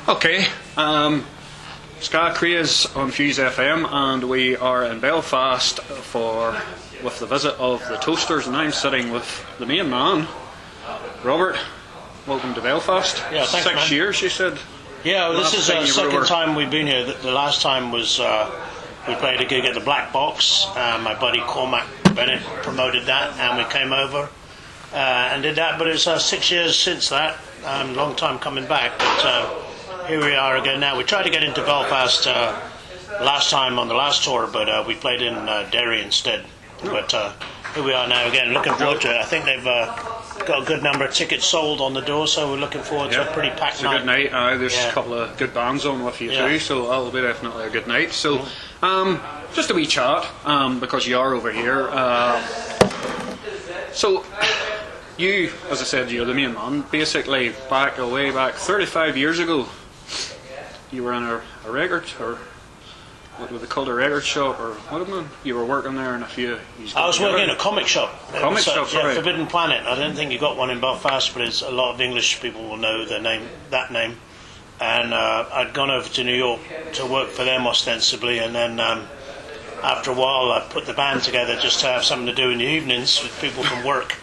Okay, Ska Craze on Fuse FM, and we are in Belfast with the visit of the Toasters, and I'm sitting with the main man, Robert. Welcome to Belfast. Yeah, thanks, 6 man. years, you said. Yeah, well, this is the second time we've been here. The last time was we played a gig at the Black Box. My buddy Cormac Bennett promoted that, and we came over and did that. But it's 6 years since that. Long time coming back, but here we are again now. We tried to get into Belfast last time on the last tour, but we played in Derry instead. But here we are now again, looking forward to it. I think they've got a good number of tickets sold on the door, so we're looking forward to a pretty packed night. It's a good night. There's a couple of good bands on with you too, so that'll be definitely a good night. So just a wee chat, because you are over here. So you, as I said, you're the main man. Basically, way back 35 years ago, you were in a record, or what would they call a record shop, or what am I? You were working there, and a few. I was working in a comic shop. Shop, right? Forbidden Planet. I don't think you got one in Belfast, but a lot of English people will know that name. And I'd gone over to New York to work for them ostensibly, and then after a while, I put the band together just to have something to do in the evenings with people from work.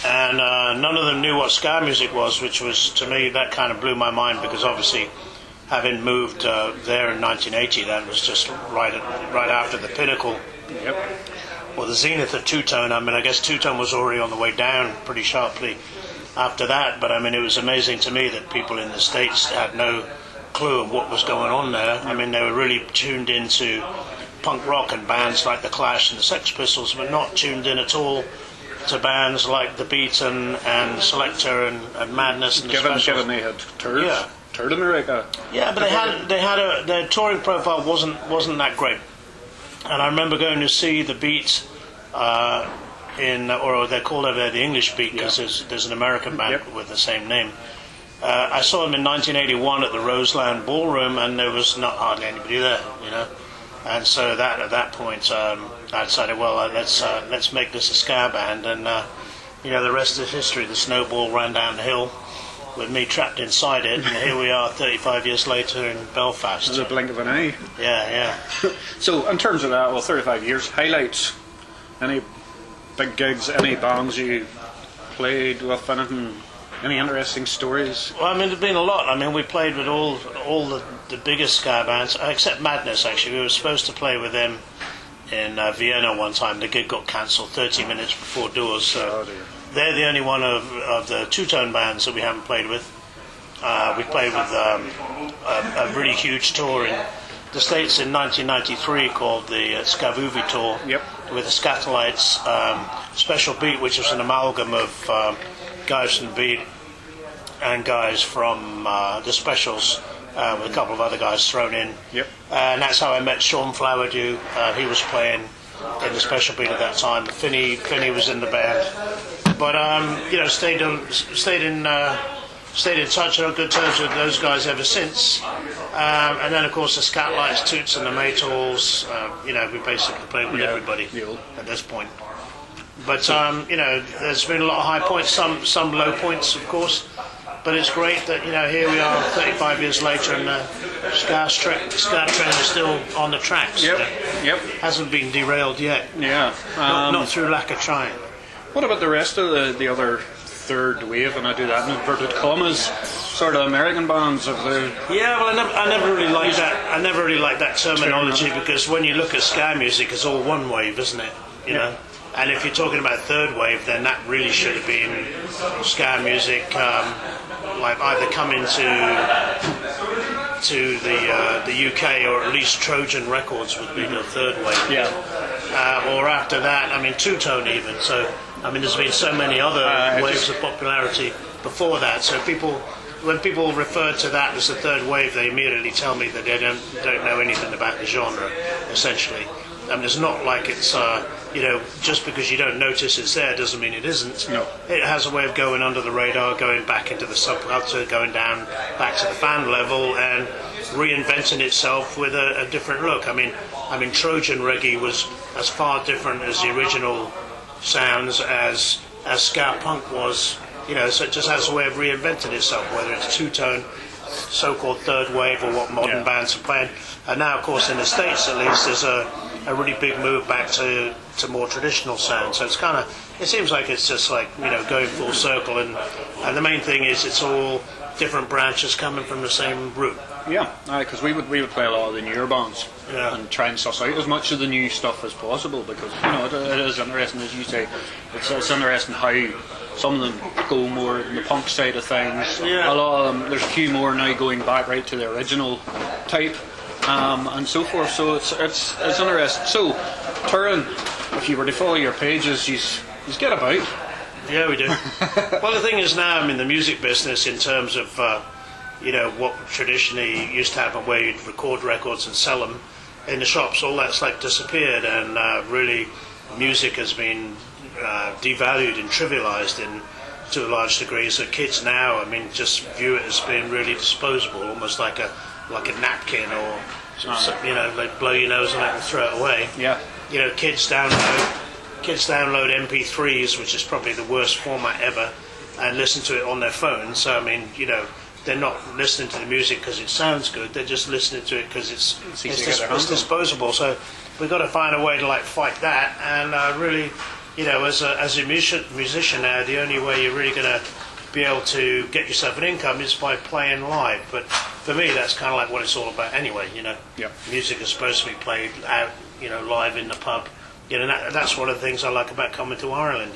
And none of them knew what ska music was, which was, to me, that kind of blew my mind, because obviously, having moved there in 1980, that was just right after the pinnacle, or the zenith of two-tone. I mean, I guess two-tone was already on the way down pretty sharply after that, but I mean, it was amazing to me that people in the States had no clue of what was going on there. I mean, they were really tuned into punk rock and bands like The Clash and the Sex Pistols, but not tuned in at all to bands like The Beaten and Selector and Madness and the Specials. Given they had toured America. Yeah, but their touring profile wasn't that great. And I remember going to see The Beat or they're called over there the English Beat, because there's an American band with the same name. I saw them in 1981 at the Roseland Ballroom, and there was not hardly anybody there, you know. And so at that point, I decided, well, let's make this a ska band, and the rest is history. The snowball ran down the hill with me trapped inside it, and here we are 35 years later in Belfast. It's a blink of an eye. Yeah. So in terms of that, 35 years, highlights, any big gigs, any bands you played with, anything, any interesting stories? Well, I mean, there's been a lot. I mean, we played with all the biggest ska bands, except Madness, actually. We were supposed to play with them in Vienna one time. The gig got cancelled 30 minutes before doors, so they're the only one of the two-tone bands that we haven't played with. We played with a really huge tour in the States in 1993 called the Skavuvi Tour, with the Scatolites, Special Beat, which was an amalgam of guys from the Beat and guys from the Specials, with a couple of other guys thrown in. And that's how I met Sean Flowerdew. He was playing in the Special Beat at that time. Finney was in the band. But stayed in touch and on good terms with those guys ever since. And then of course the Scatolites, Toots and the Maytals. We basically played with everybody at this point. But there's been a lot of high points, some low points, of course. But it's great that here we are 35 years later, and ska trend is still on the tracks. Hasn't been derailed yet. Not through lack of trying. What about the rest of the other third wave, and I do that in inverted commas, sort of American bands of the... Yeah, well, I never really liked that. I never really liked that terminology, because when you look at ska music, it's all one wave, isn't it? You know. And if you're talking about third wave, then that really should have been ska music, like either coming to the UK, or at least Trojan Records would be the third wave. Or after that, I mean, two-tone even. So, I mean, there's been so many other waves of popularity before that. So when people refer to that as the third wave, they immediately tell me that they don't know anything about the genre, essentially. I mean, it's not like it's, just because you don't notice it's there doesn't mean it isn't. No. It has a way of going under the radar, going back into the subculture, going down back to the fan level, and reinventing itself with a different look. I mean, Trojan reggae was as far different as the original sounds as ska punk was. So it just has a way of reinventing itself, whether it's two-tone, so-called third wave, or what modern bands are playing. And now, of course, in the States at least, there's a really big move back to more traditional sound. So it seems like it's just like, going full circle. And the main thing is it's all different branches coming from the same root. Yeah, because we would play a lot of the newer bands and try and suss out as much of the new stuff as possible, because it is interesting, as you say. It's interesting how some of them go more in the punk side of things. A lot of them, there's a few more now going back right to the original type, and so forth. So it's interesting. So touring, if you were to follow your pages, you get about. Yeah, we do. Well, the thing is now, the music business, in terms of what traditionally used to happen, where you'd record records and sell them in the shops, all that's like disappeared, and really music has been devalued and trivialized to a large degree. So kids now, just view it as being really disposable, almost like a napkin, or like blow your nose on it and throw it away. Yeah. Kids download MP3s, which is probably the worst format ever, and listen to it on their phone. So they're not listening to the music because it sounds good. They're just listening to it because it's disposable. So we've got to find a way to fight that. And really, as a musician now, the only way you're really going to be able to get yourself an income is by playing live. But for me, that's kind of like what it's all about anyway. Music is supposed to be played out, live in the pub. That's one of the things I like about coming to Ireland.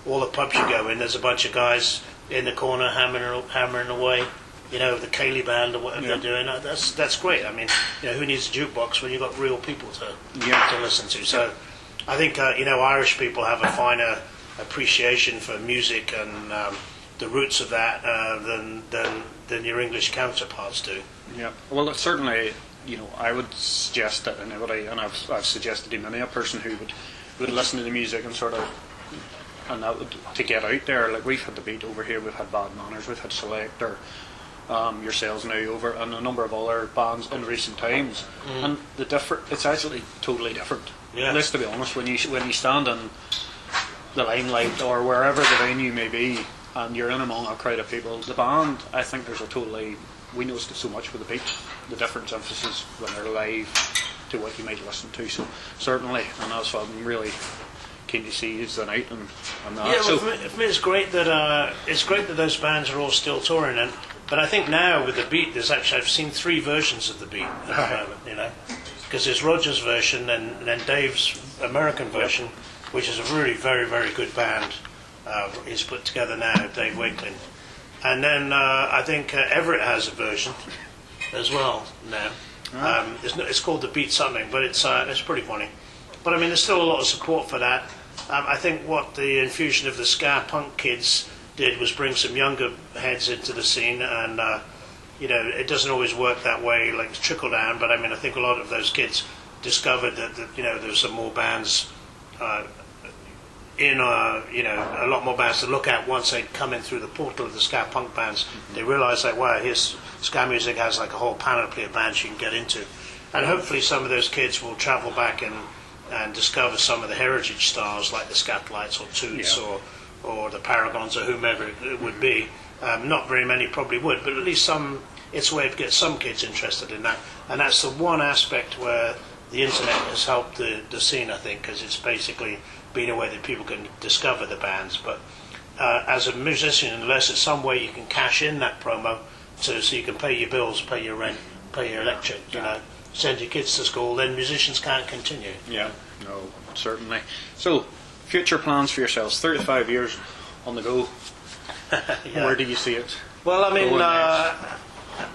All the pubs you go in, there's a bunch of guys in the corner hammering away, the Cayley band or whatever they're doing. That's great. Who needs a jukebox when you've got real people to listen to? So I think Irish people have a finer appreciation for music and the roots of that than your English counterparts do. Yeah. Well, it's certainly, I would suggest that anybody, and I've suggested to many a person who would listen to the music and sort of. And that would, to get out there, like we've had the Beat over here, we've had Bad Manners, we've had Selector, yourselves now over, and a number of other bands in recent times. And it's actually totally different. Yeah. Let's to be honest, when you stand in the limelight or wherever the venue may be, and you're in among a crowd of people, the band, I think we noticed it so much with the Beat, the different emphasis when they're live to what you might listen to. So certainly, and that's what I'm really keen to see is the night and that. Yeah, well, for me it's great that those bands are all still touring, but I think now with the Beat, I've seen 3 versions of the Beat at the moment, because there's Roger's version and then Dave's American version, which is a really very, very good band he's put together now, Dave Wakeling, and then I think Everett has a version as well now. It's called the Beat something, but it's pretty funny. But there's still a lot of support for that. I think what the infusion of the ska punk kids did was bring some younger heads into the scene, and it doesn't always work that way, like trickle down. But I think a lot of those kids discovered that there's some more bands a lot more bands to look at once they come in through the portal of the ska punk bands. They realise that here's ska music has like a whole panoply of bands you can get into, and hopefully some of those kids will travel back and discover some of the heritage stars like the Scatlites or Toots or the Paragons or whomever it would be. Not very many probably would, but at least it's a way to get some kids interested in that. And that's the one aspect where the internet has helped the scene, I think, because it's basically been a way that people can discover the bands. But as a musician, unless it's some way you can cash in that promo so you can pay your bills, pay your rent, pay your electric, send your kids to school, then musicians can't continue. Yeah, no, certainly. So, future plans for yourselves, 35 years on the go. Where do you see it? Well,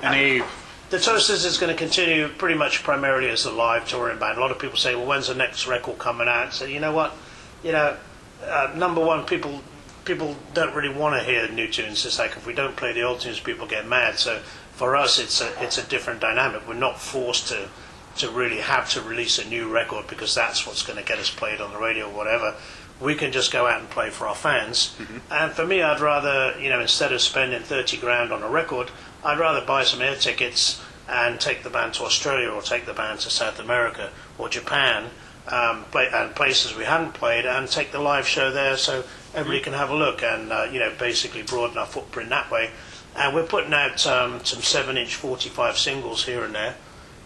any... The Toasters is going to continue pretty much primarily as a live touring band. A lot of people say, well, when's the next record coming out? So, you know what? Number one, people don't really want to hear new tunes. It's like if we don't play the old tunes, people get mad. So for us, it's a different dynamic. We're not forced to really have to release a new record because that's what's going to get us played on the radio or whatever. We can just go out and play for our fans. Mm-hmm. And for me, I'd rather, instead of spending 30 grand on a record, I'd rather buy some air tickets and take the band to Australia or take the band to South America or Japan, and places we hadn't played, and take the live show there so everybody can have a look and basically broaden our footprint that way. And we're putting out some 7-inch 45 singles here and there.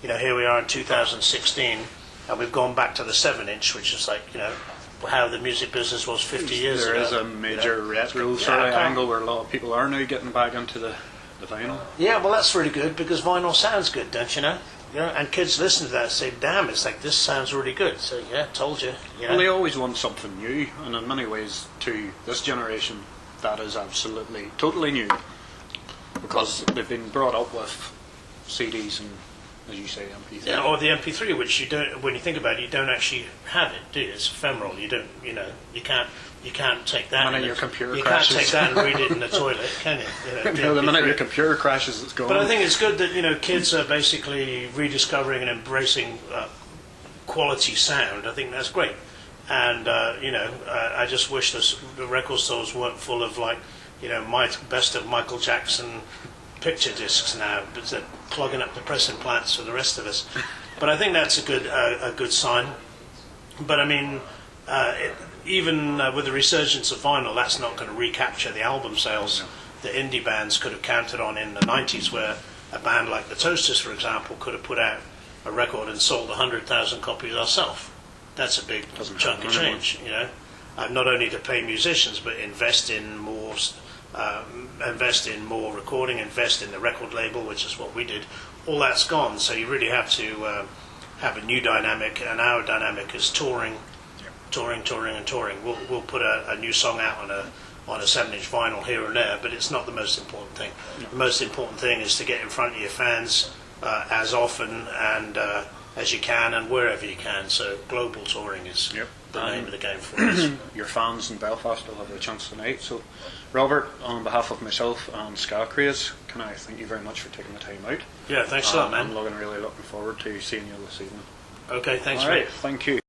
You know, here we are in 2016, and we've gone back to the 7-inch, which is like, you know, how the music business was 50 years ago. There is a major retro sort of angle where a lot of people are now getting back into the vinyl. Yeah, well, that's really good because vinyl sounds good, don't you know? You know, and kids listen to that and say, damn, it's like, this sounds really good. So, yeah, told you. You know? Well, they always want something new, and in many ways, to this generation, that is absolutely, totally new. Because they've been brought up with CDs and, as you say, MP3. Yeah, or the MP3, which you don't, when you think about it, you don't actually have it, do you? It's ephemeral. You don't, you know, you can't take that. The minute your computer you crashes. can't take that and read it in the toilet, can you? You know, The minute your computer crashes, it's gone. But I think it's good that, you know, kids are basically rediscovering and embracing quality sound. I think that's great. And, you know, I just wish the record stores weren't full of, like, you know, best of Michael Jackson picture discs now, but they're clogging up the pressing plants for the rest of us. But I think that's a good sign. But I mean, even with the resurgence of vinyl, that's not going to recapture the album sales that indie bands could have counted on in the 90s, where a band like the Toasters, for example, could have put out a record and sold 100,000 copies ourselves. That's a big chunk of change, you know. Not only to pay musicians, but invest in more recording, invest in the record label, which is what we did. All that's gone, so you really have to have a new dynamic, and our dynamic is touring. We'll put a new song out on a 7-inch vinyl here and there, but it's not the most important thing. No. The most important thing is to get in front of your fans as often and as you can, and wherever you can. So global touring is the name of the game for us. Your fans in Belfast will have a chance tonight. So, Robert, on behalf of myself and Ska Craze, can I thank you very much for taking the time out? Yeah, thanks a lot, man. I'm really looking forward to seeing you this evening. Okay, thanks, All right, thank you.